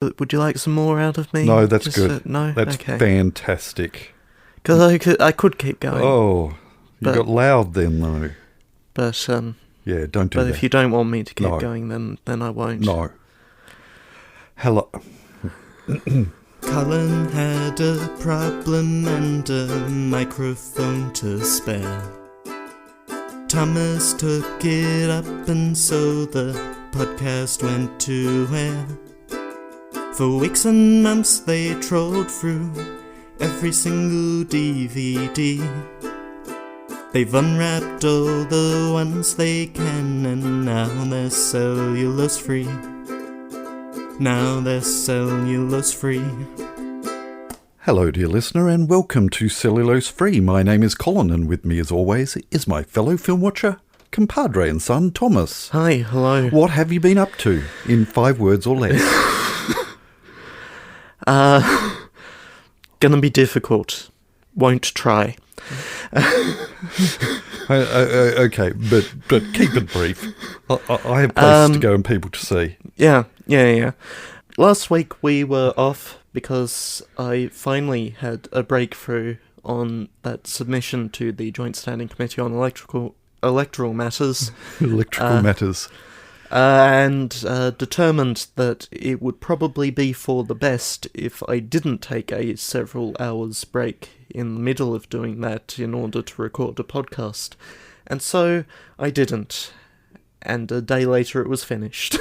Would you like some more out of me? No, that's good. No? That's okay. fantastic. Because I could keep going. Oh, you got loud then, though. But, yeah, don't do that. But if you don't want me to keep going, then I won't. No. Hello. Colin had a problem and a microphone to spare. Thomas took it up and so the podcast went to air. For weeks and months they trolled through every single DVD. They've unwrapped all the ones they can and now they're cellulose free. Now they're cellulose free. Hello, dear listener, and welcome to Cellulose Free. My name is Colin, and with me, as always, is my fellow film watcher, compadre and son, Thomas. Hi, hello. What have you been up to, in 5 words or less? Gonna be difficult. Won't try. Okay, but keep it brief. I have places to go and people to see. Yeah. Last week we were off because I finally had a breakthrough on that submission to the Joint Standing Committee on Electoral Matters. And determined that it would probably be for the best if I didn't take a several hours break in the middle of doing that in order to record a podcast. And so I didn't. And a day later it was finished.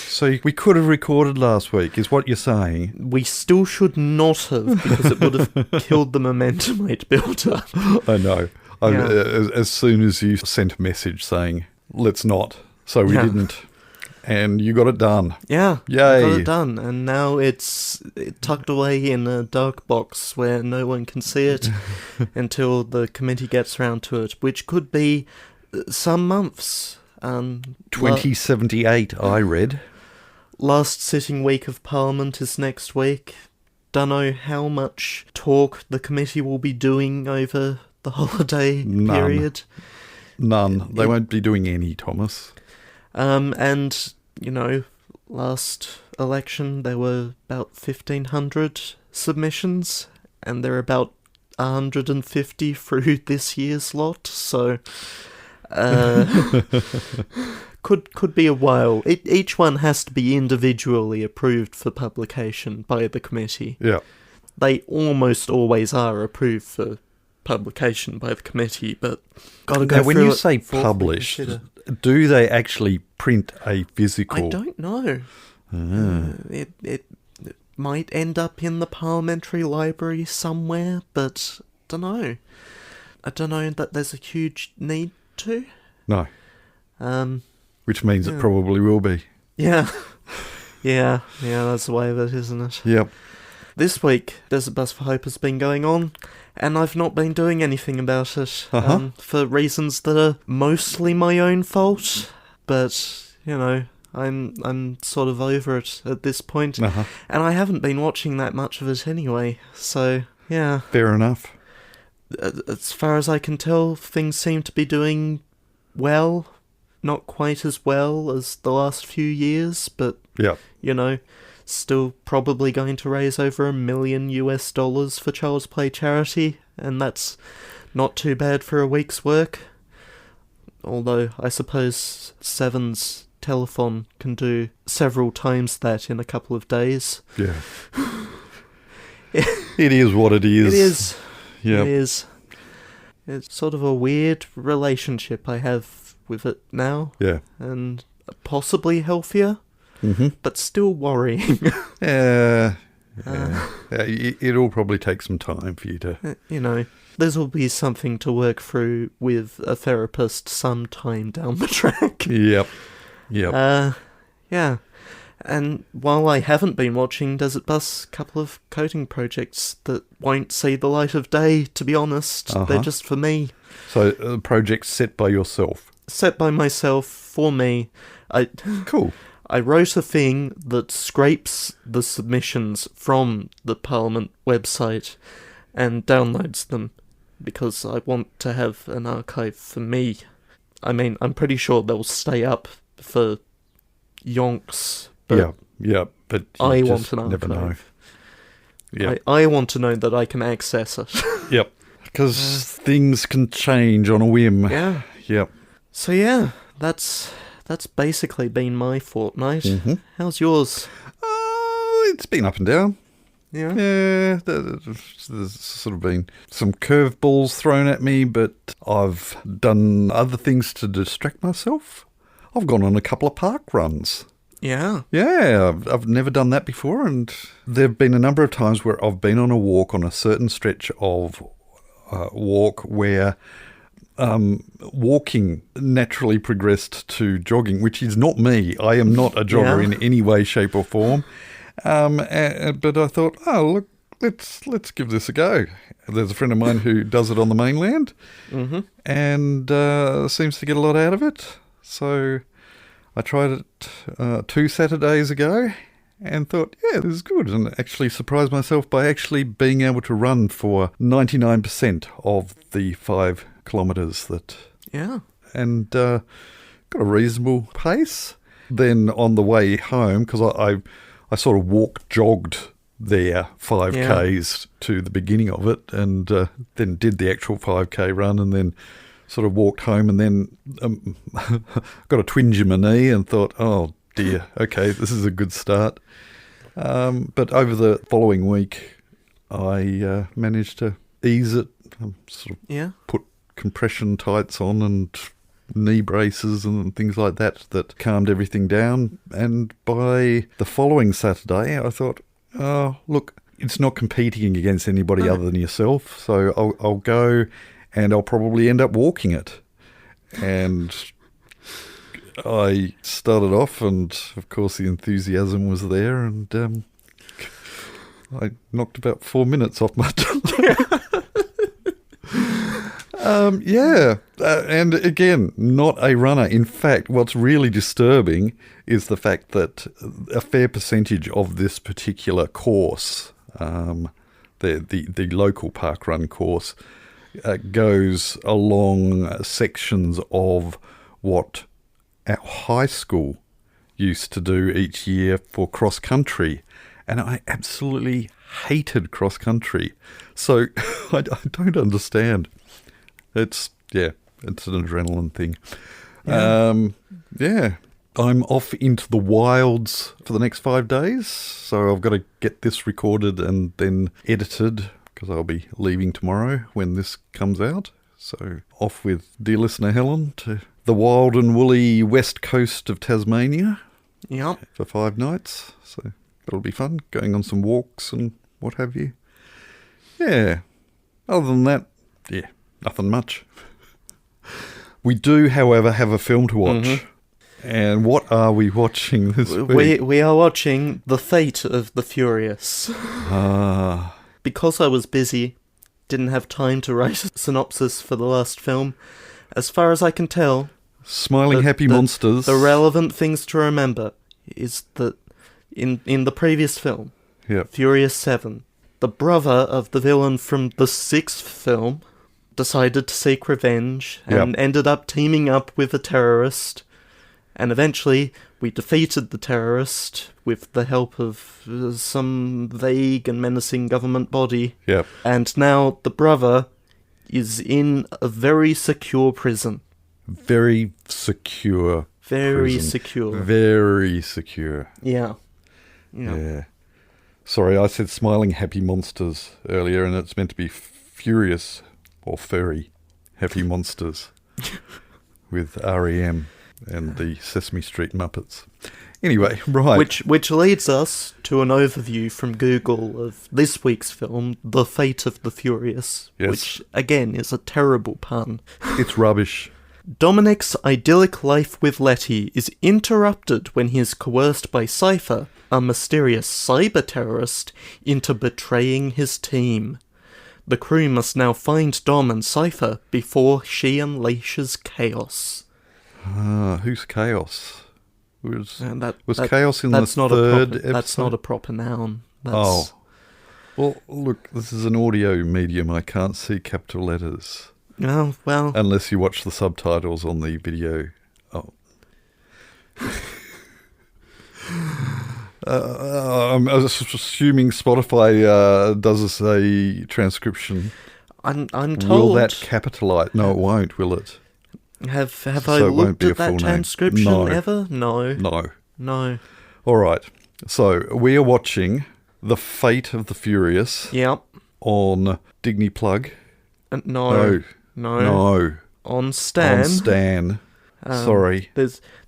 So we could have recorded last week, is what you're saying? We still should not have, because it would have killed the momentum I'd built up. I know. Yeah. As soon as you sent a message saying, let's not, so we didn't. And you got it done. Yeah, yay. Got it done. And now it's tucked away in a dark box where no one can see it until the committee gets around to it, which could be some months. 2078, I read. Last sitting week of Parliament is next week. Dunno how much talk the committee will be doing over the holiday period. None. They won't be doing any, Thomas. And, last election there were about 1,500 submissions, and there are about 150 through this year's lot, so... could be a while. Each one has to be individually approved for publication by the committee. Yeah. They almost always are approved for publication by the committee, but gotta go now, through when you it say published, do they actually print a physical? I don't know. It might end up in the parliamentary library somewhere, but I don't know that there's a huge need to. No. Which means it probably will be. Yeah. Yeah, that's the way of it, isn't it? Yep. This week, Desert Bus for Hope has been going on, and I've not been doing anything about it, for reasons that are mostly my own fault, but, I'm sort of over it at this point, and I haven't been watching that much of it anyway, so, yeah. Fair enough. As far as I can tell, things seem to be doing well. Not quite as well as the last few years, but, still probably going to raise over $1 million for Child's Play charity, and that's not too bad for a week's work. Although, I suppose Seven's telethon can do several times that in a couple of days. Yeah. It is what it is. It is. Yep. It is. It's sort of a weird relationship I have with it now. Yeah. And possibly healthier, but still worrying. It'll probably take some time for you to... this will be something to work through with a therapist sometime down the track. Yep. Yeah. And while I haven't been watching Desert Bus, a couple of coding projects that won't see the light of day, to be honest. They're just for me. So, projects set by yourself? Set by myself, for me. Cool. I wrote a thing that scrapes the submissions from the Parliament website and downloads them, because I want to have an archive for me. I mean, I'm pretty sure they'll stay up for yonks But but I want an archive. Never know. Yeah, I want to know that I can access it. Yep, because things can change on a whim. Yeah. Yep. So yeah, that's basically been my fortnight. Mm-hmm. How's yours? It's been up and down. Yeah. Yeah, there's sort of been some curveballs thrown at me, but I've done other things to distract myself. I've gone on a couple of park runs. Yeah. Yeah, I've never done that before, and there have been a number of times where I've been on a walk on a certain stretch of walk where walking naturally progressed to jogging, which is not me. I am not a jogger in any way, shape or form. But I thought, look, let's give this a go. There's a friend of mine who does it on the mainland, and seems to get a lot out of it. So I tried it 2 Saturdays ago and thought, yeah, this is good, and actually surprised myself by actually being able to run for 99% of the 5 kilometres that... Yeah. And got a reasonable pace. Then on the way home, because I sort of jogged there 5Ks to the beginning of it, and then did the actual 5K run, and then sort of walked home, and then got a twinge in my knee and thought, oh dear, okay, this is a good start. But over the following week, I managed to ease it, sort of put compression tights on and knee braces and things like that calmed everything down. And by the following Saturday, I thought, oh, look, it's not competing against anybody other than yourself, so I'll go and I'll probably end up walking it. And I started off, and of course the enthusiasm was there, and I knocked about 4 minutes off my time. And again, not a runner. In fact, what's really disturbing is the fact that a fair percentage of this particular course, the local parkrun course, goes along sections of what our high school used to do each year for cross-country. And I absolutely hated cross-country. So I don't understand. It's an adrenaline thing. I'm off into the wilds for the next 5 days, so I've got to get this recorded and then edited, because I'll be leaving tomorrow when this comes out. So off with dear listener Helen to the wild and woolly west coast of Tasmania for 5 nights. So that'll be fun, going on some walks and what have you. Yeah, other than that, nothing much. We do, however, have a film to watch. And what are we watching this week? We are watching The Fate of the Furious. Because I was busy, didn't have time to write a synopsis for the last film. As far as I can tell... Smiling happy monsters. The relevant things to remember is that in the previous film, Furious 7, the brother of the villain from the 6th film decided to seek revenge and ended up teaming up with a terrorist, and eventually we defeated the terrorist with the help of some vague and menacing government body. And now the brother is in a very secure prison. Very secure. Very prison. secure. Very secure. Yeah. Sorry, I said smiling happy monsters earlier, and it's meant to be furious or furry happy monsters with REM and the Sesame Street Muppets. Anyway, right. Which leads us to an overview from Google of this week's film, The Fate of the Furious, which, again, is a terrible pun. It's rubbish. Dominic's idyllic life with Letty is interrupted when he is coerced by Cypher, a mysterious cyber-terrorist, into betraying his team. The crew must now find Dom and Cypher before she unleashes chaos. Who's Chaos? Was Chaos Chaos in the third episode? That's not a proper noun. Well, look, this is an audio medium. I can't see capital letters. Oh, well... Unless you watch the subtitles on the video. I'm assuming Spotify does us a transcription. I'm told. Will that capitalize? No, it won't, will it? Have I looked at that transcription ever? No. No. All right. So we are watching The Fate of the Furious. Yep. On Digny Plug. No. On Stan. Sorry.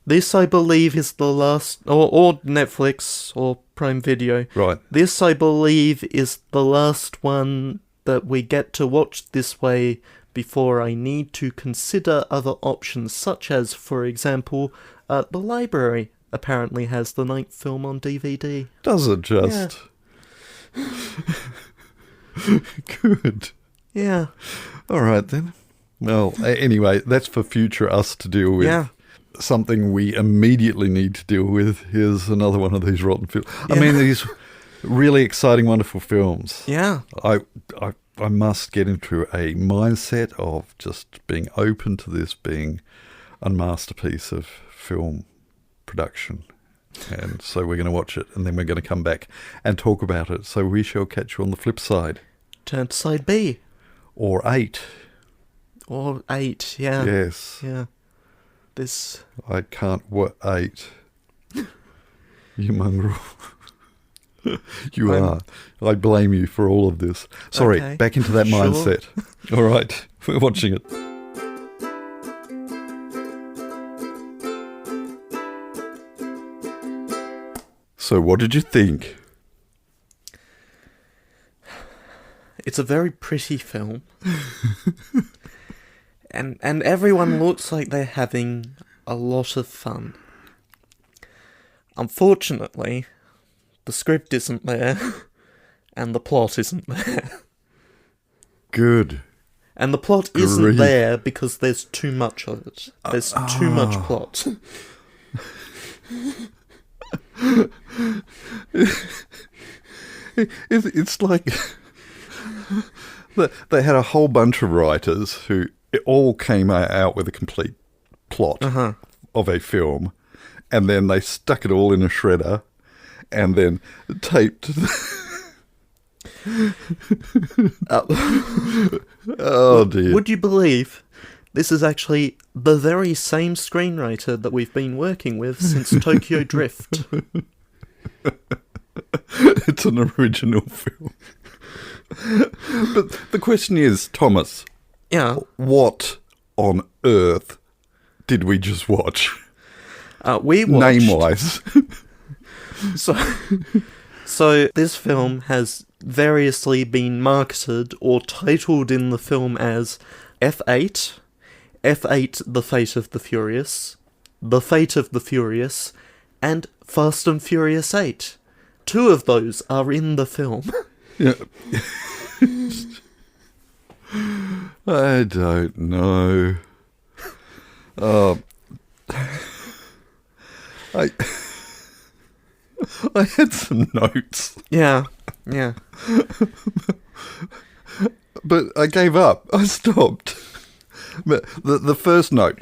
This, I believe, is the last... Or Netflix or Prime Video. Right. This, I believe, is the last one that we get to watch this way before I need to consider other options, such as, for example, the library apparently has the 9th film on DVD. Does it just? Yeah. Good. Yeah. All right, then. Well, anyway, that's for future us to deal with. Yeah. Something we immediately need to deal with is another one of these rotten films. Yeah. I mean, these really exciting, wonderful films. Yeah. I must get into a mindset of just being open to this being a masterpiece of film production. And so we're going to watch it, and then we're going to come back and talk about it. So we shall catch you on the flip side. Turn to side B. Or 8. Or 8, yeah. Yes. Yeah. I can't wait. You mongrel. You are. I blame you for all of this. Sorry, okay. Back into that mindset. All right, we're watching it. So what did you think? It's a very pretty film. and everyone looks like they're having a lot of fun. Unfortunately, the script isn't there, and the plot isn't there. Good. And the plot isn't there because there's too much of it. There's too much plot. It's like they had a whole bunch of writers who all came out with a complete plot of a film, and then they stuck it all in a shredder and then taped. Oh dear. Would you believe this is actually the very same screenwriter that we've been working with since Tokyo Drift? It's an original film. But the question is, Thomas, what on earth did we just watch? We watched... Name-wise. So this film has variously been marketed or titled in the film as F8, F8 The Fate of the Furious, The Fate of the Furious, and Fast and Furious 8. 2 of those are in the film. Yeah. I don't know. I had some notes. Yeah. But I gave up. I stopped. But the first note.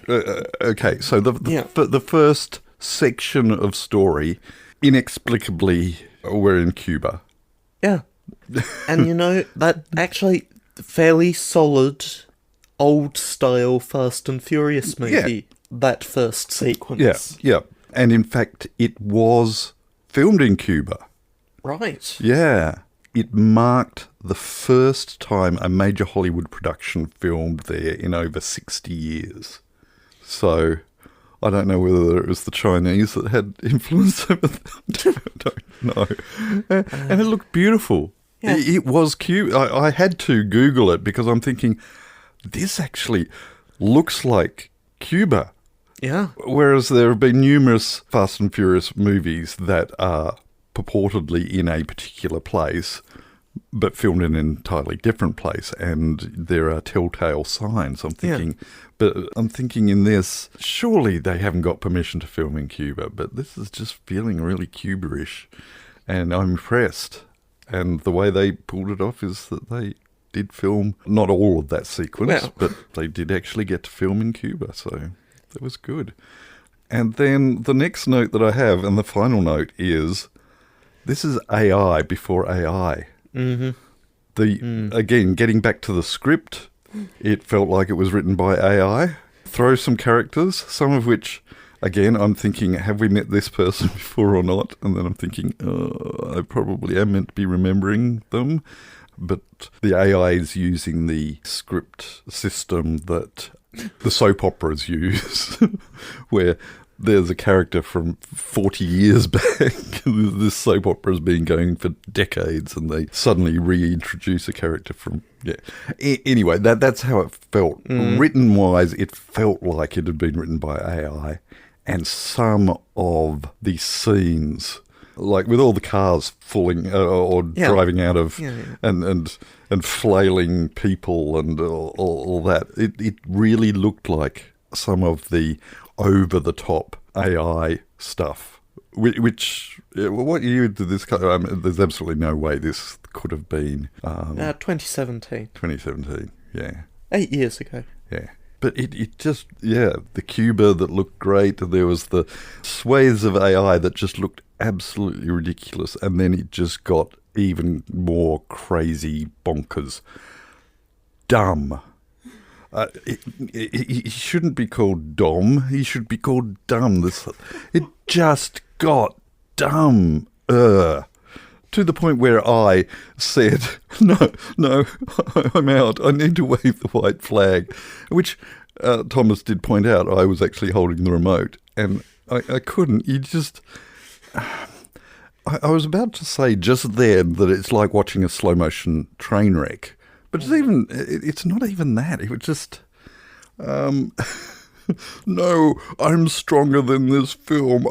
Okay, so the first section of story, inexplicably, we're in Cuba. Yeah. And you know, that actually fairly solid, old-style Fast and Furious movie, that first sequence. Yeah. And in fact, it was filmed in Cuba. Right. Yeah. It marked the first time a major Hollywood production filmed there in over 60 years. So, I don't know whether it was the Chinese that had influence over them. I don't know. And it looked beautiful. Yeah. It was cute. I had to Google it because I'm thinking, this actually looks like Cuba. Yeah. Whereas there have been numerous Fast and Furious movies that are purportedly in a particular place, but filmed in an entirely different place, and there are telltale signs. I'm thinking in this, surely they haven't got permission to film in Cuba, but this is just feeling really Cuba-ish, and I'm impressed. And the way they pulled it off is that they did film, not all of that sequence, but they did actually get to film in Cuba, so that was good. And then the next note that I have, and the final note, is This is AI before AI. Mm-hmm. Again, getting back to the script, it felt like it was written by AI. Throw some characters, some of which, again, I'm thinking, have we met this person before or not? And then I'm thinking, I probably am meant to be remembering them. But the AI is using the script system that the soap operas use, where there's a character from 40 years back. This soap opera has been going for decades, and they suddenly reintroduce a character from... Anyway, that's how it felt. Written-wise, it felt like it had been written by AI. And some of the scenes, like with all the cars falling or driving out of... And flailing people and all that, it really looked like some of the over-the-top AI stuff, which what year did this come? There's absolutely no way this could have been... 2017. 2017, yeah. 8 years ago. Yeah. But it just, the Cuba that looked great, and there was the swathes of AI that just looked absolutely ridiculous, and then it just got even more crazy bonkers. Dumb. He shouldn't be called Dom. He should be called Dumb. It just got dumb. To the point where I said, no, I'm out. I need to wave the white flag. Which Thomas did point out. I was actually holding the remote. And I couldn't. You just... I was about to say just then that it's like watching a slow-motion train wreck. But it's not even that. It was just, no, I'm stronger than this film.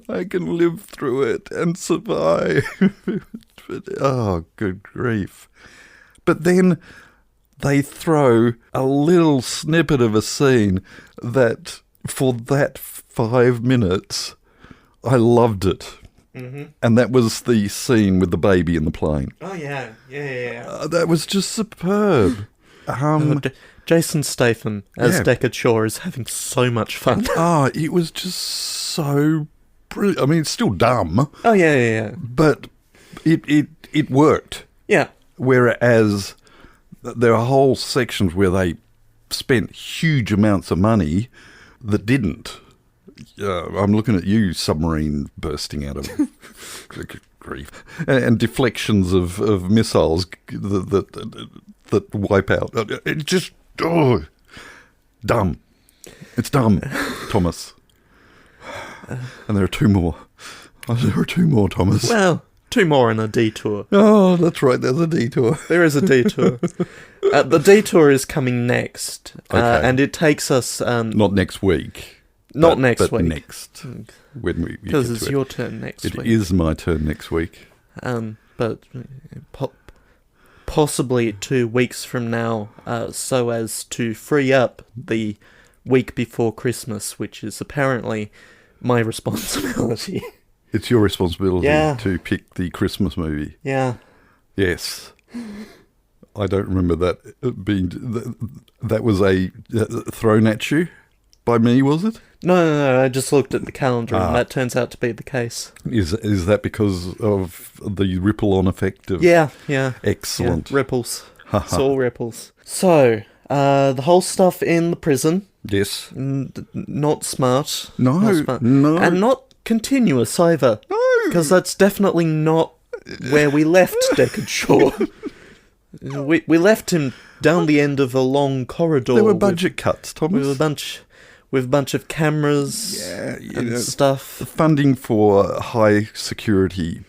I can live through it and survive. Oh, good grief. But then they throw a little snippet of a scene that, for that 5 minutes, I loved it. Mm-hmm. And that was the scene with the baby in the plane. Oh, yeah. That was just superb. Jason Statham as Deckard Shaw is having so much fun. It was just so brilliant. I mean, it's still dumb. Oh, yeah. But it worked. Yeah. Whereas there are whole sections where they spent huge amounts of money that didn't. I'm looking at you, submarine bursting out of grief, and deflections of missiles that wipe out. It just dumb. It's dumb, Thomas. And there are two more. Thomas. Well, 2 more and a detour. Oh, that's right. There's a detour. There is a detour. The detour is coming next, and it takes us not next week. Not next week. Next. Because it's your turn next week. It is my turn next week. But possibly 2 weeks from now, so as to free up the week before Christmas, which is apparently my responsibility. It's your responsibility to pick the Christmas movie. Yeah. Yes. I don't remember that being... That was a thrown at you by me, was it? No, I just looked at the calendar and that turns out to be the case. Is that because of the ripple-on effect of... Yeah. Excellent. Yeah, ripples. It's all ripples. So, the whole stuff in the prison. Yes. Not smart. No. And not continuous either. No. Because that's definitely not where we left Deckard Shaw. We left him down the end of a long corridor. There were budget cuts, Thomas. With a bunch of cameras and stuff. The funding for high security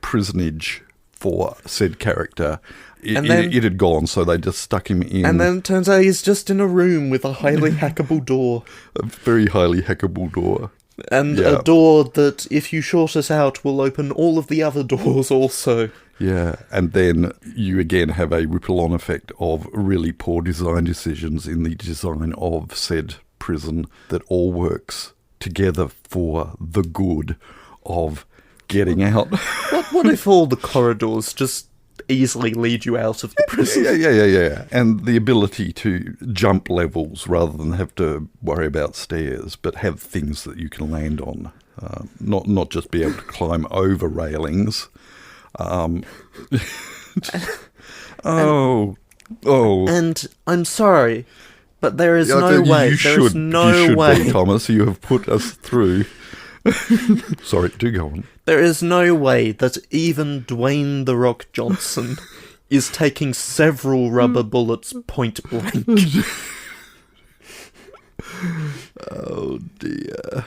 prisonage for said character, it had gone, so they just stuck him in. And then it turns out he's just in a room with a highly hackable door. A very highly hackable door. And a door that, if you short it out, will open all of the other doors also. Yeah, and then you again have a ripple-on effect of really poor design decisions in the design of said prison that all works together for the good of getting out. What if all the corridors just easily lead you out of the prison? Yeah. And the ability to jump levels rather than have to worry about stairs, but have things that you can land on. Not just be able to climb over railings. And I'm sorry, but there is no way. You should be, Thomas. You have put us through. Sorry, do go on. There is no way that even Dwayne "The Rock" Johnson is taking several rubber bullets point blank. Oh dear.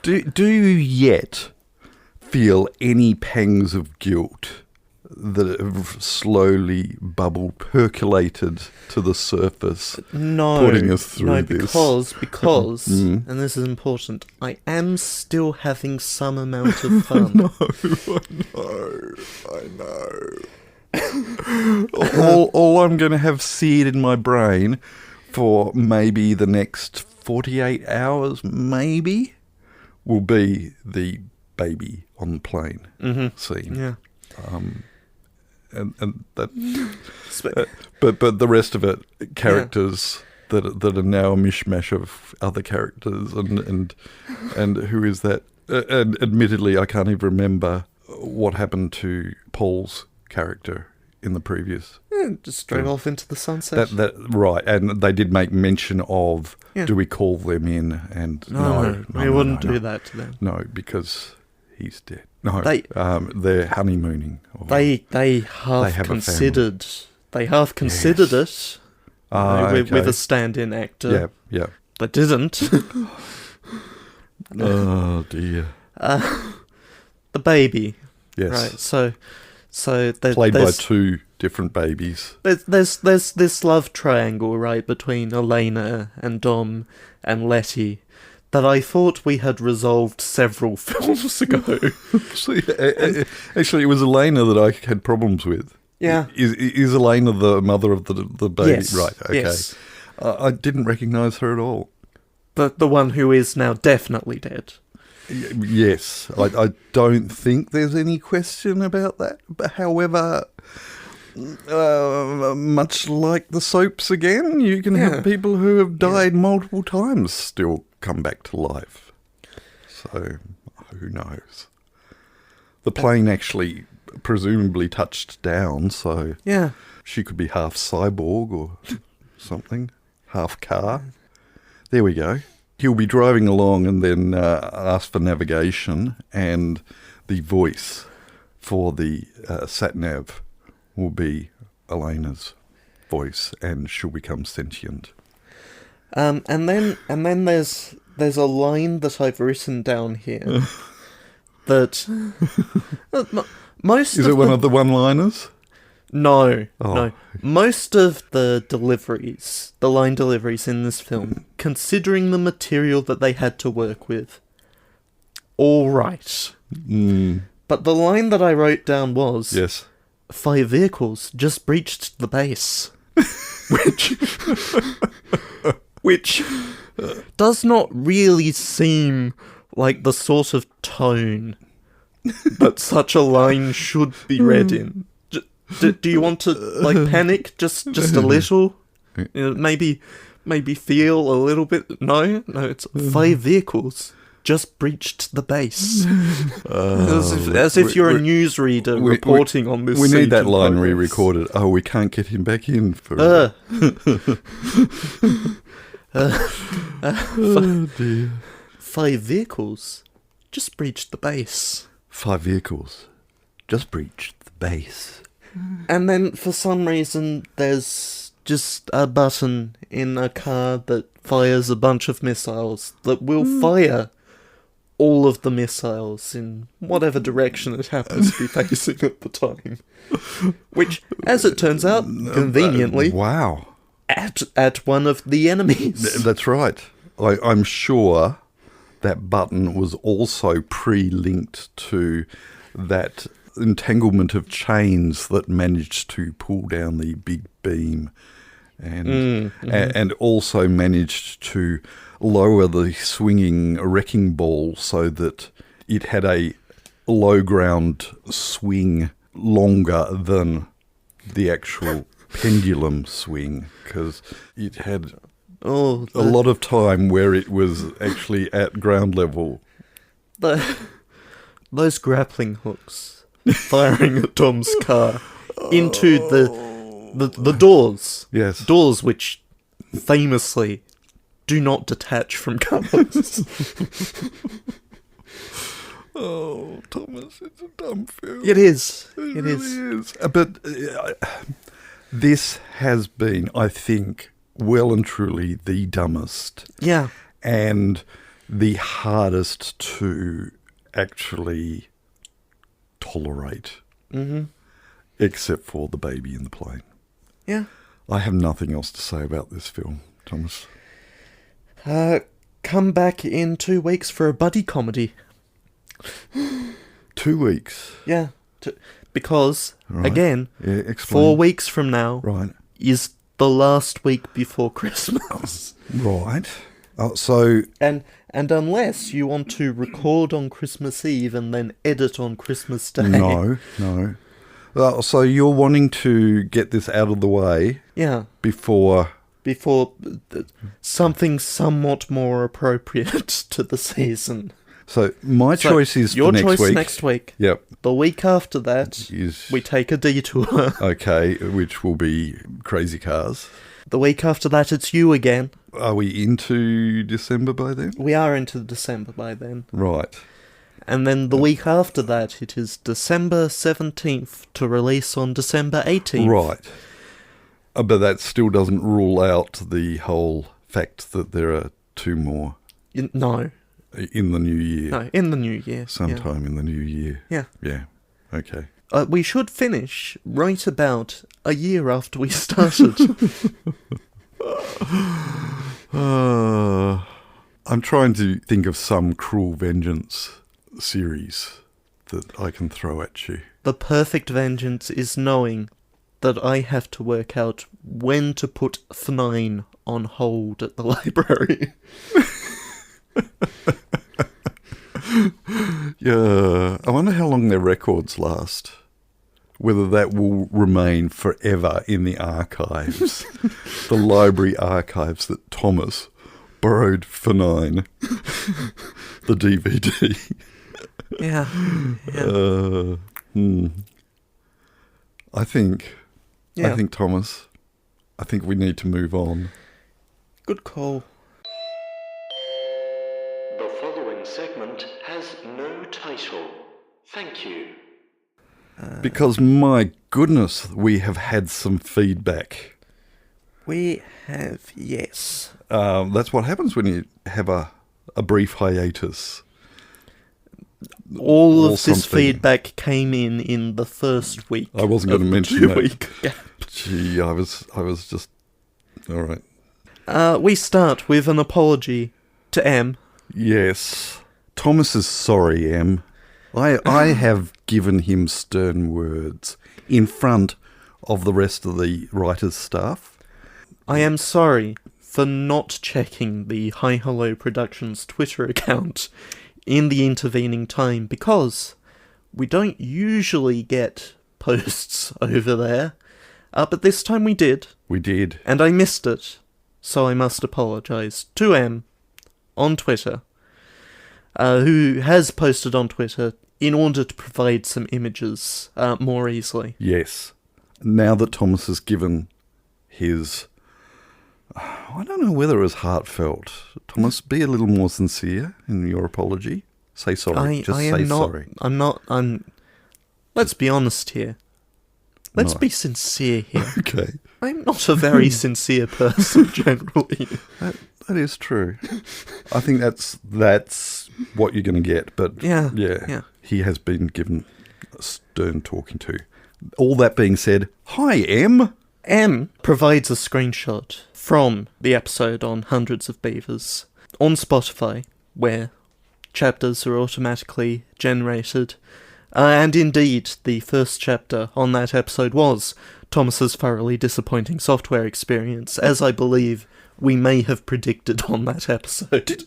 Do you yet feel any pangs of guilt that have slowly percolated to the surface, putting us through this? Because, and this is important, I am still having some amount of fun. I know. all I'm going to have seared in my brain for maybe the next 48 hours, maybe, will be the baby on the plane scene. Yeah. And that, but the rest of it, characters that are now a mishmash of other characters, and who is that? And admittedly, I can't even remember what happened to Paul's character in the previous. Yeah, just straight off into the sunset. That right, and they did make mention of, do we call them in? And no, we wouldn't do that to them. No, because he's dead. No, they're honeymooning. They half considered it with a stand-in actor. Yeah. They didn't. Oh dear. The baby. Yes. Right. So played by two different babies. There's this love triangle, right, between Elena and Dom and Letty, that I thought we had resolved several films ago. Actually, it was Elena that I had problems with. Yeah. Is Elena the mother of the baby? Yes. Right, okay. Yes. I didn't recognise her at all. The one who is now definitely dead. Yes. I don't think there's any question about that. But however, much like the soaps again, you can have people who have died multiple times still come back to life. So, who knows? The plane actually presumably touched down, so she could be half cyborg or something, half car. There we go. He'll be driving along and then ask for navigation, and the voice for the sat-nav will be Elena's voice, and she'll become sentient. And then there's a line that I've written down here that most is it one of the one-liners? No. Most of the line deliveries in this film, considering the material that they had to work with, all right. But the line that I wrote down was, 5 vehicles just breached the base. Which does not really seem like the sort of tone that such a line should be read in. Do you want to panic just a little? Maybe feel a little bit. No, it's 5 vehicles just breached the base. As if you're a newsreader reporting on this. We need that line re-recorded. Oh, we can't get him back in for. Oh dear. 5 vehicles just breached the base. 5 vehicles just breached the base. And then, for some reason, there's just a button in a car that fires a bunch of missiles that will fire all of the missiles in whatever direction it happens to be facing at the time. Which, as it turns out, conveniently... wow. At one of the enemies. That's right. I'm sure that button was also pre-linked to that entanglement of chains that managed to pull down the big beam and also managed to lower the swinging wrecking ball so that it had a low ground swing longer than the actual pendulum swing, because it had a lot of time where it was actually at ground level those grappling hooks firing at Tom's car into the doors. Yes. Doors which famously do not detach from cars. Oh, Thomas, it's a dumb film. It is. It It really is. But this has been, I think, well and truly the dumbest. Yeah. And the hardest to actually tolerate. Mm-hmm. Except for the baby in the plane. Yeah. I have nothing else to say about this film, Thomas. Come back in 2 weeks for a buddy comedy. 2 weeks. Yeah. Because, Right. Again, Yeah, explain. 4 weeks from now Right. is the last week before Christmas. Right. So... And unless you want to record on Christmas Eve and then edit on Christmas Day. No. So you're wanting to get this out of the way Yeah. before Something somewhat more appropriate to the season. So my choice is your for next choice week. Next week. Yep. The week after that, we take a detour. Okay, which will be Crazy Cars. The week after that, it's you again. Are we into December by then? We are into December by then. Right. And then the week after that, it is December 17th to release on December 18th. Right. But that still doesn't rule out the whole fact that there are 2 more. No. In the new year. No, in the new year. Sometime in the new year. Yeah. Yeah. Okay. We should finish right about a year after we started. I'm trying to think of some Cruel Vengeance series that I can throw at you. The perfect vengeance is knowing that I have to work out when to put F9 on hold at the library. Yeah, I wonder how long their records last. Whether that will remain forever in the archives. The library archives that Thomas borrowed for 9. The DVD. Yeah. I think, Thomas, I think we need to move on. Good call. The following segment has no title. Thank you. Because, my goodness, we have had some feedback. We have, yes. That's what happens when you have a brief hiatus. All of this feedback came in the first week. I wasn't going to mention that. Week gap. Gee, I was just... All right. We start with an apology to M. Yes. Thomas is sorry, M. I have given him stern words in front of the rest of the writers' staff. I am sorry for not checking the Hi Hello Productions Twitter account in the intervening time, because we don't usually get posts over there, but this time we did. We did. And I missed it, so I must apologise to M on Twitter, who has posted on Twitter in order to provide some images more easily. Yes. Now that Thomas has given his... I don't know whether it was heartfelt. Thomas, be a little more sincere in your apology. Say sorry. Sorry. Let's be honest here. Let's be sincere here. Okay. I'm not a very sincere person, generally. That is true. I think that's what you're going to get. But yeah, he has been given a stern talking to. All that being said, hi, M. M provides a screenshot from the episode on Hundreds of Beavers on Spotify, where chapters are automatically generated. And indeed, the first chapter on that episode was Thomas's thoroughly disappointing software experience, as I believe we may have predicted on that episode.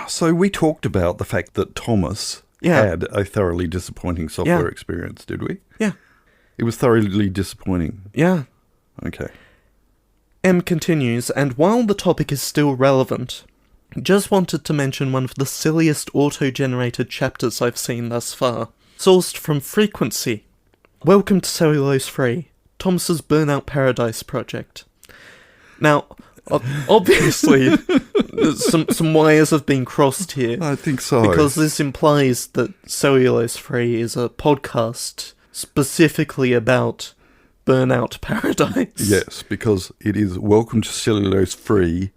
So we talked about the fact that Thomas had a thoroughly disappointing software experience, did we? Yeah. It was thoroughly disappointing. Yeah. Okay. M continues, and while the topic is still relevant, Just wanted to mention one of the silliest auto-generated chapters I've seen thus far. Sourced from Frequency. Welcome to Cellulose Free, Thomas's Burnout Paradise project. Now, obviously, some wires have been crossed here. I think so. Because this implies that Cellulose Free is a podcast specifically about Burnout Paradise. Yes, because it is Welcome to Cellulose Free,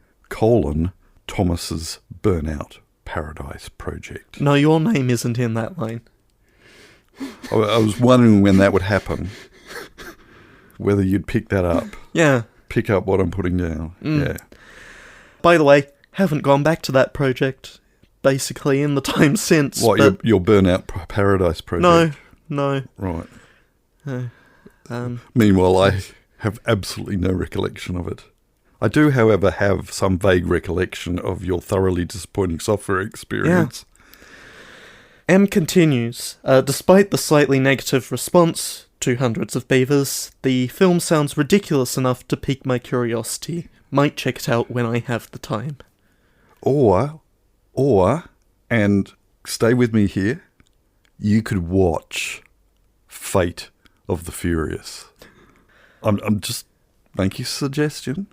Thomas's Burnout Paradise project. No, your name isn't in that line. I was wondering when that would happen. Whether you'd pick that up. Yeah. Pick up what I'm putting down. Yeah. By the way, haven't gone back to that project, basically, in the time since. What, your Burnout Paradise project? No. Right. No. Meanwhile, I have absolutely no recollection of it. I do, however, have some vague recollection of your thoroughly disappointing software experience. Yeah. M continues, despite the slightly negative response to Hundreds of Beavers, the film sounds ridiculous enough to pique my curiosity. Might check it out when I have the time. Or, and stay with me here, you could watch Fate of the Furious. I'm just making a suggestion.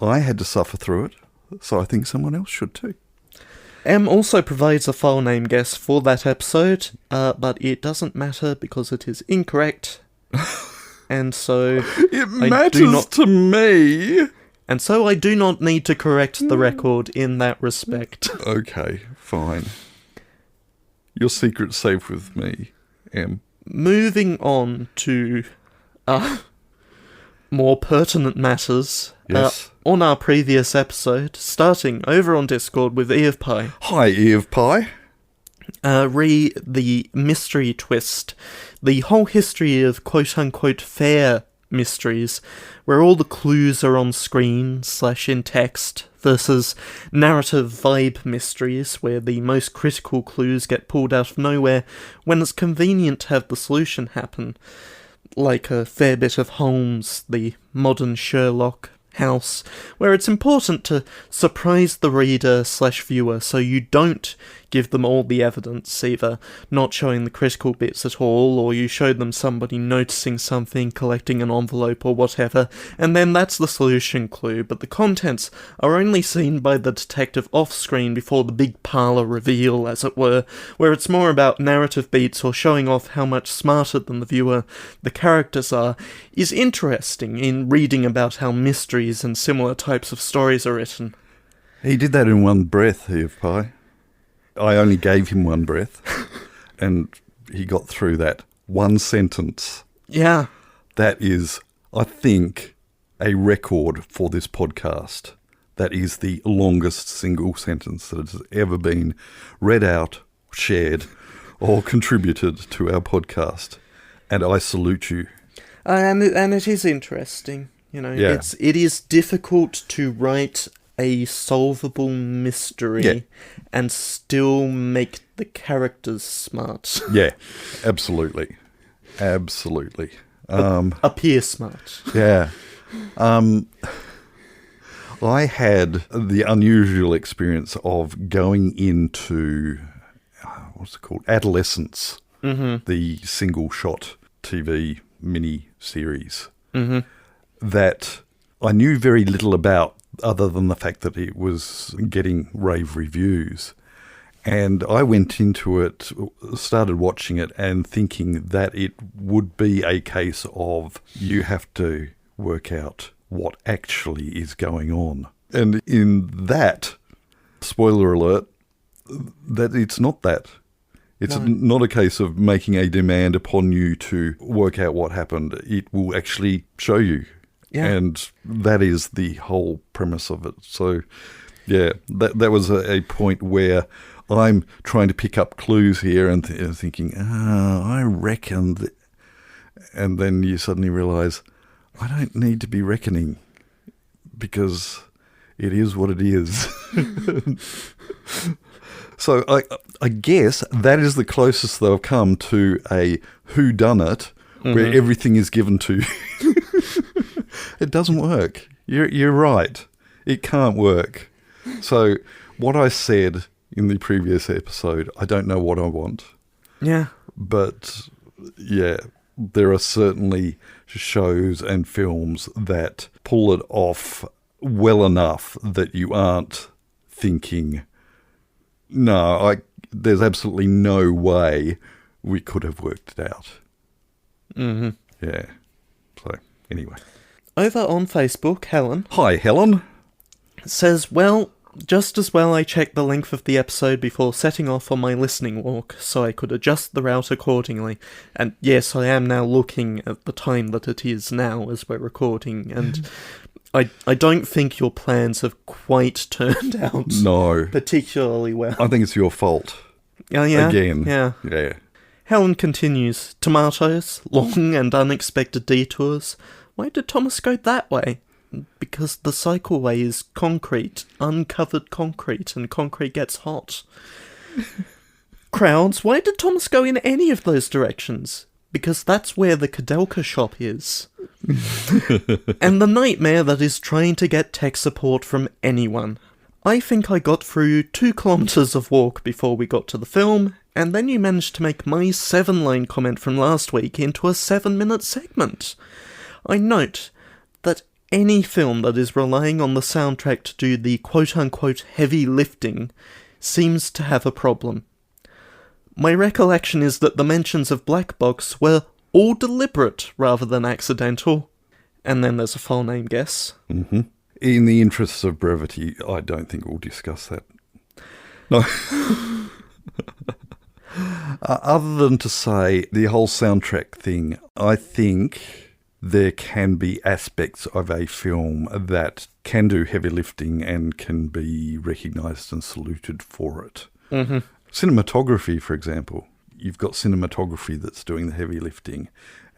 I had to suffer through it, so I think someone else should too. M also provides a file name guess for that episode, but it doesn't matter because it is incorrect. And so it matters to me. And so I do not need to correct the record in that respect. Okay, fine. Your secret's safe with me, M. Moving on to more pertinent matters. Yes. On our previous episode, starting over on Discord with E of Pie. Hi, E of Pie. Re the mystery twist. The whole history of quote-unquote fair mysteries, where all the clues are on screen / in text, versus narrative vibe mysteries, where the most critical clues get pulled out of nowhere when it's convenient to have the solution happen. Like a fair bit of Holmes, the modern Sherlock House, where it's important to surprise the reader / viewer so you don't give them all the evidence, either not showing the critical bits at all, or you show them somebody noticing something, collecting an envelope or whatever, and then that's the solution clue, but the contents are only seen by the detective off-screen before the big parlour reveal, as it were, where it's more about narrative beats or showing off how much smarter than the viewer the characters are, is interesting in reading about how mysteries and similar types of stories are written. He did that in one breath, E of Pie. I only gave him one breath, and he got through that one sentence. Yeah. That is, I think, a record for this podcast. That is the longest single sentence that has ever been read out, shared, or contributed to our podcast. And I salute you. And it is interesting. You know, yeah. It is difficult to write a solvable mystery and still make the characters smart. Yeah, absolutely. Absolutely. Appear smart. Yeah. I had the unusual experience of going into, what's it called, Adolescence, the single-shot TV mini-series that I knew very little about, other than the fact that it was getting rave reviews. And I went into it, started watching it, and thinking that it would be a case of you have to work out what actually is going on. And in that, spoiler alert, that it's not that. It's not a case of making a demand upon you to work out what happened. It will actually show you. Yeah. And that is the whole premise of it. So, yeah, that was a point where I'm trying to pick up clues here and thinking, I reckon. And then you suddenly realise, I don't need to be reckoning because it is what it is. So I guess that is the closest they've come to a whodunit where everything is given to you. It doesn't work. You're right. It can't work. So what I said in the previous episode, I don't know what I want. Yeah. But, yeah, there are certainly shows and films that pull it off well enough that you aren't thinking, no, there's absolutely no way we could have worked it out. Mm-hmm. Yeah. So, anyway. Over on Facebook, Helen. Hi, Helen. Says, well, just as well I checked the length of the episode before setting off on my listening walk, so I could adjust the route accordingly. And yes, I am now looking at the time that it is now as we're recording, and I don't think your plans have quite turned out particularly well. I think it's your fault. Oh, yeah? Again. Yeah. Yeah. Helen continues, tomatoes, long and unexpected detours. Why did Thomas go that way? Because the cycleway is concrete, uncovered concrete, and concrete gets hot. Crowds, why did Thomas go in any of those directions? Because that's where the Kadelka shop is. And the nightmare that is trying to get tech support from anyone. I think I got through 2 kilometres of walk before we got to the film, and then you managed to make my 7-line comment from last week into a 7-minute segment. I note that any film that is relying on the soundtrack to do the quote-unquote heavy lifting seems to have a problem. My recollection is that the mentions of Black Box were all deliberate rather than accidental. And then there's a file name guess. Mm-hmm. In the interests of brevity, I don't think we'll discuss that. No. Other than to say, the whole soundtrack thing, I think there can be aspects of a film that can do heavy lifting and can be recognised and saluted for it. Mm-hmm. Cinematography, for example. You've got cinematography that's doing the heavy lifting.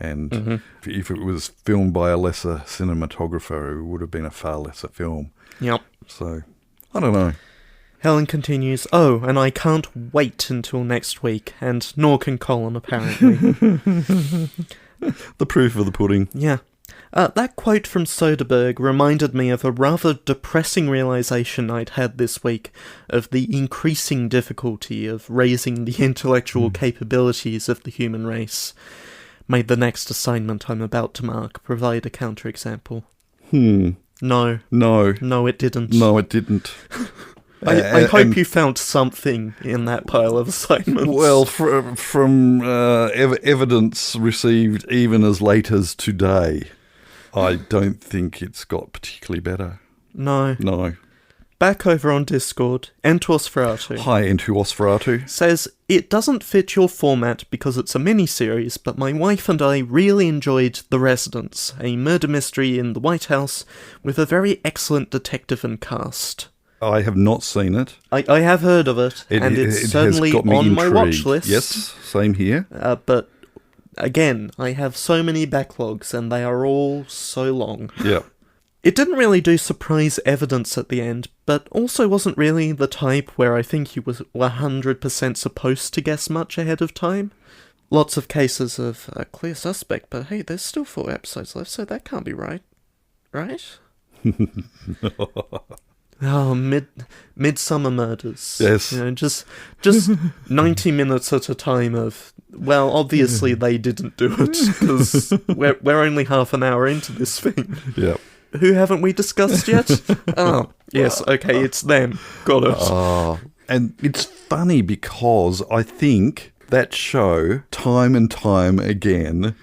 And if it was filmed by a lesser cinematographer, it would have been a far lesser film. Yep. So, I don't know. Helen continues, oh, and I can't wait until next week, and nor can Colin, apparently. The proof of the pudding. Yeah. That quote from Soderbergh reminded me of a rather depressing realisation I'd had this week of the increasing difficulty of raising the intellectual capabilities of the human race. May the next assignment I'm about to mark provide a counterexample. No. No, it didn't. No, it didn't. I hope you found something in that pile of assignments. Well, from evidence received even as late as today, I don't think it's got particularly better. No. Back over on Discord, Entuosferatu. Hi, Entuosferatu. Says, it doesn't fit your format because it's a mini-series, but my wife and I really enjoyed The Residence, a murder mystery in the White House with a very excellent detective and cast. I have not seen it. I have heard of it, and it's certainly on my watch list. Yes, same here. But, again, I have so many backlogs, and they are all so long. Yeah. It didn't really do surprise evidence at the end, but also wasn't really the type where I think you were 100% supposed to guess much ahead of time. Lots of cases of a clear suspect, but hey, there's still 4 episodes left, so that can't be right. Right? Oh, Midsummer Murders. Yes. You know, just 90 minutes at a time of, well, obviously they didn't do it, because we're only half an hour into this thing. Yep. Who haven't we discussed yet? Oh, yes, okay, it's them. Got it. And it's funny because I think that show, time and time again,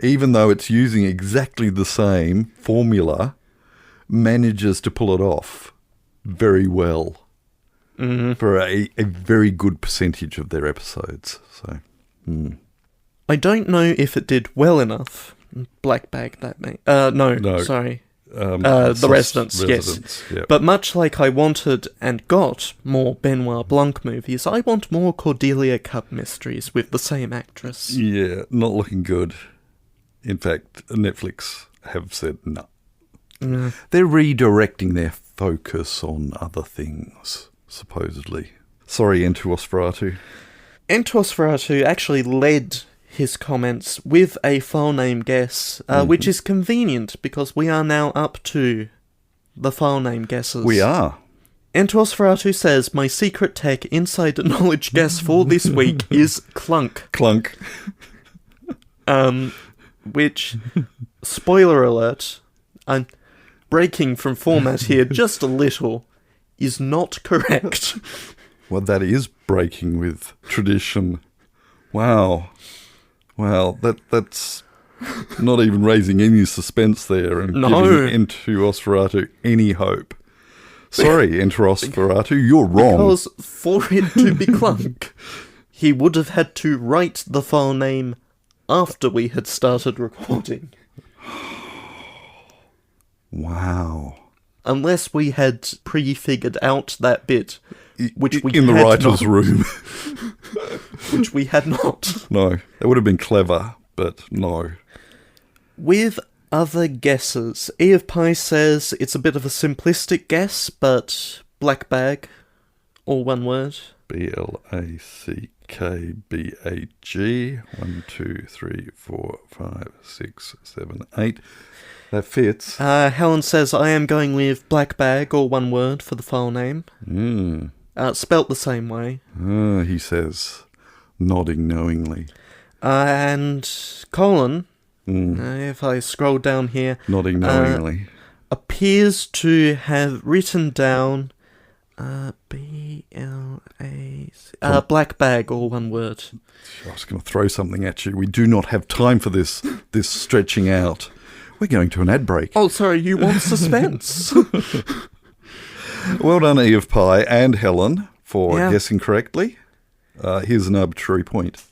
even though it's using exactly the same formula, manages to pull it off very well for a very good percentage of their episodes. So, I don't know if it did well enough. Black bag that mate. No, sorry. The Residence, yes. Yep. But much like I wanted and got more Benoit Blanc movies, I want more Cordelia Cup mysteries with the same actress. Yeah, not looking good. In fact, Netflix have said no. They're redirecting their focus on other things, supposedly. Sorry, Entuosferatu. Entuosferatu actually led his comments with a file name guess, which is convenient because we are now up to the file name guesses. We are. Entosferatu says, my secret tech insider knowledge guess for this week is clunk. Clunk. Which, spoiler alert, I'm breaking from format here just a little, is not correct. Well, that is breaking with tradition. Wow. That's not even raising any suspense there and giving Entosferatu any hope. Sorry, Entosferatu, you're wrong. Because for it to be clunk, he would have had to write the file name after we had started recording. Wow. Unless we had pre-figured out that bit, which we in the writer's room. Which we had not. No, it would have been clever, but no. With other guesses, E of Pi says it's a bit of a simplistic guess, but black bag, all one word. BLACKBAG. 1, 2, 3, 4, 5, 6, 7, 8. That fits. Helen says I am going with black bag, all one word for the file name. Spelt the same way. He says, nodding knowingly. And Colin, if I scroll down here, nodding knowingly, appears to have written down black bag, all one word. I was going to throw something at you. We do not have time for this stretching out. We're going to an ad break. Oh, sorry, you want suspense. Well done, E of Pi and Helen, for guessing correctly. Here's an arbitrary point.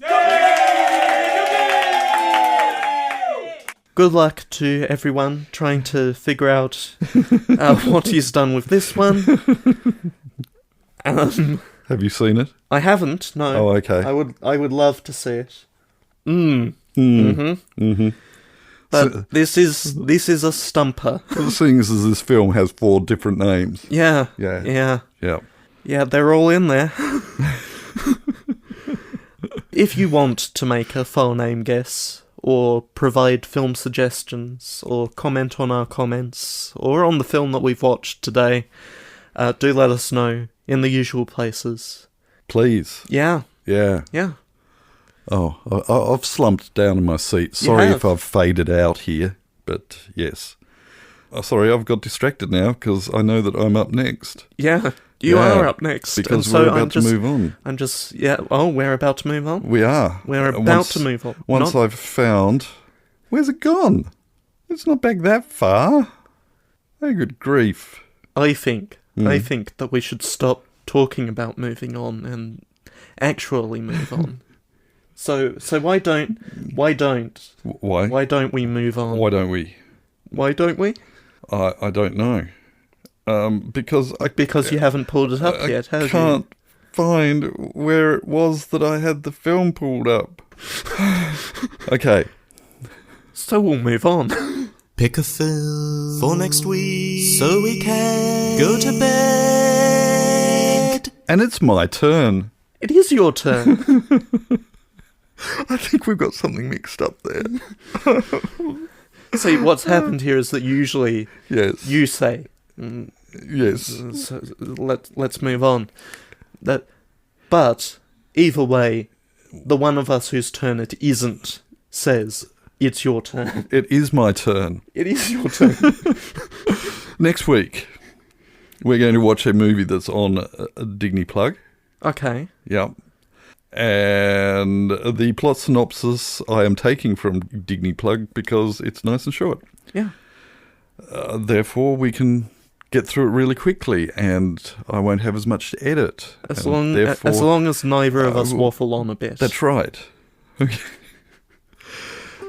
Good luck to everyone trying to figure out what he's done with this one. Have you seen it? I haven't, no. Oh, okay. I would love to see it. But this is a stumper. The thing is, this film has 4 different names. Yeah. Yeah, they're all in there. If you want to make a file name guess, or provide film suggestions, or comment on our comments, or on the film that we've watched today, do let us know in the usual places. Please. Yeah. Oh, I've slumped down in my seat. Sorry if I've faded out here, but yes. Oh, sorry, I've got distracted now because I know that I'm up next. Yeah, you are up next. Because we're about to move on. We're about to move on? We are. We're about to move on. Once I've found... Where's it gone? It's not back that far. Oh, good grief. I think that we should stop talking about moving on and actually move on. So why don't we move on? Why don't we? Why don't we? I don't know. Because you haven't pulled it up yet, have you? I can't find where it was that I had the film pulled up. Okay. So we'll move on. Pick a film for next week so we can go to bed. And it's my turn. It is your turn. I think we've got something mixed up there. See, what's happened here is that usually you say, yes. So let's move on. But either way, the one of us whose turn it isn't says, it's your turn. It is my turn. It is your turn. Next week, we're going to watch a movie that's on Digny Plug. Okay. Yep. And the plot synopsis I am taking from Digny Plug because it's nice and short. Yeah. Therefore, we can get through it really quickly, and I won't have as much to edit. As long as neither of us waffle on a bit. That's right. Okay.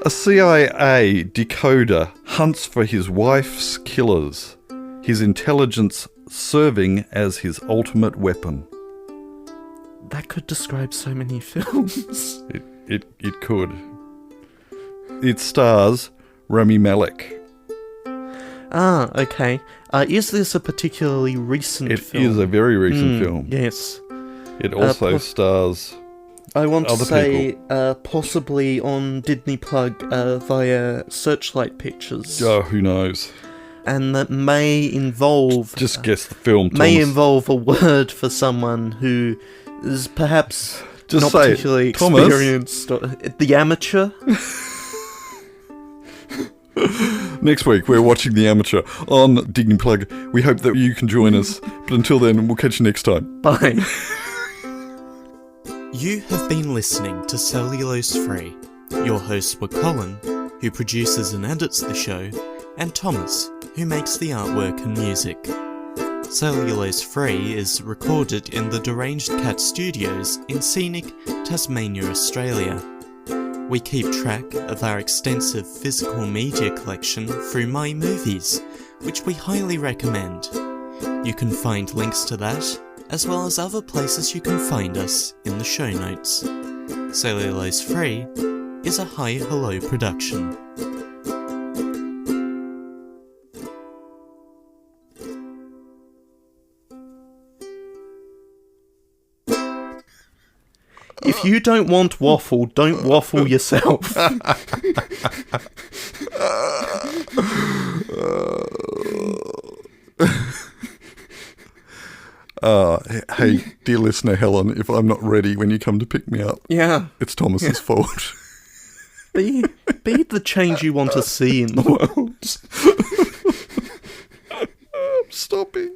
A CIA decoder hunts for his wife's killers, his intelligence serving as his ultimate weapon. That could describe so many films. It could. It stars Rami Malek. Ah, okay. Is this a particularly recent film? It is a very recent film. Yes. It also stars I want to other say people. Possibly on Digny Plug via Searchlight Pictures. Oh, who knows? and that may involve... Just guess the film, Thomas. May involve a word for someone who is perhaps not particularly experienced. The Amateur? Next week, we're watching The Amateur on Dig and Plug. We hope that you can join us. But until then, we'll catch you next time. Bye. You have been listening to Cellulose Free. Your hosts were Colin, who produces and edits the show, and Thomas, who makes the artwork and music. Cellulose Free is recorded in the Deranged Cat Studios in scenic Tasmania, Australia. We keep track of our extensive physical media collection through My Movies, which we highly recommend. You can find links to that, as well as other places you can find us, in the show notes. Cellulose Free is a Hi Hello production. If you don't want waffle, don't waffle yourself. Hey, dear listener Helen, if I'm not ready when you come to pick me up, it's Thomas's fault. Be the change you want to see in the world. Stop it.